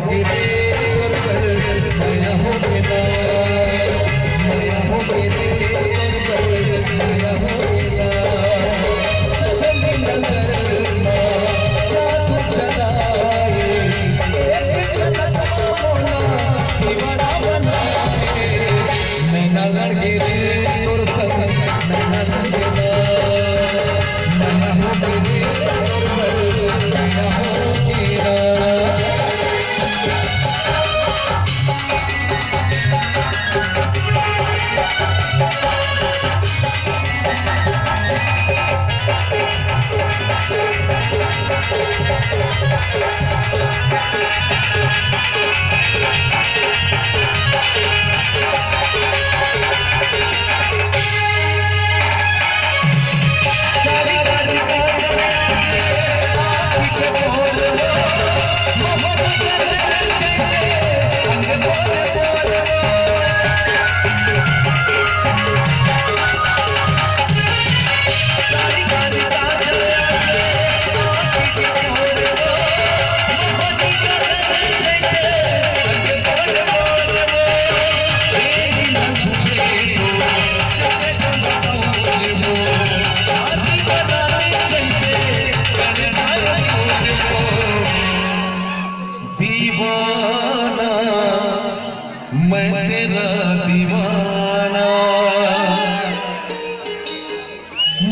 गिरे माया हो गिरा, माया हो गिरे माया हो गिरा। पहली नजर जादू चलाए, एक झलक मोला दीवाना बनाए। नैना लड़ गिरे तोर संग, नैना लड़ गिरा, माया हो गिरे माया हो गिरा। दीवाना मैं तेरा दीवाना,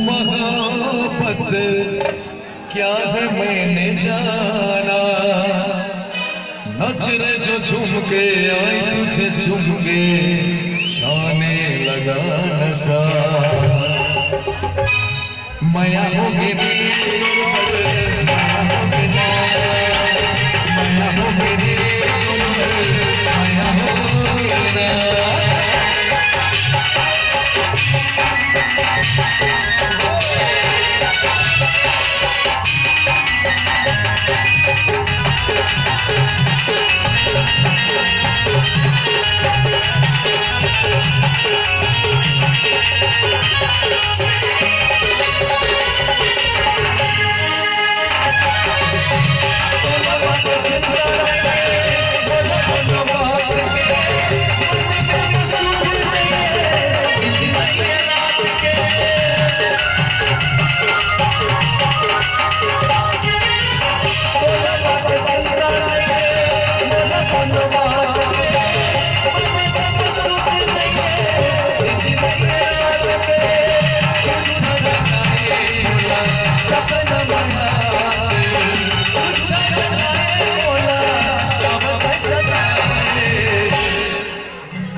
मोहब्बत क्या है मैंने जाना। नजरे जो झूम के आई तुझे झूम के छाने लगा नशा। माया हो गिरी माया हो गिरा, माया हो गिरी माया हो गिरा।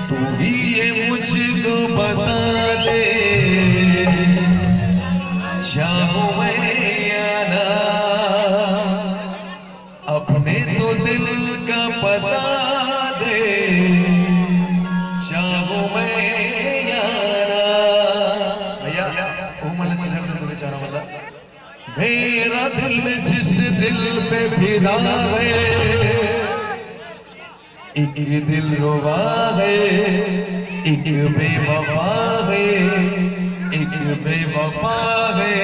तू ही ये मुझको बता दे, चाहूं मैं या ना, अपने तो दिल का पता दे, चाहूं मैं या ना। मेरा दिल जिस दिल पे फिदा है, एक दिल रुबा है, एक बेवफा है, एक बेवफा है।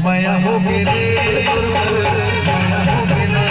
माया हो गिरे माया हो गिरा।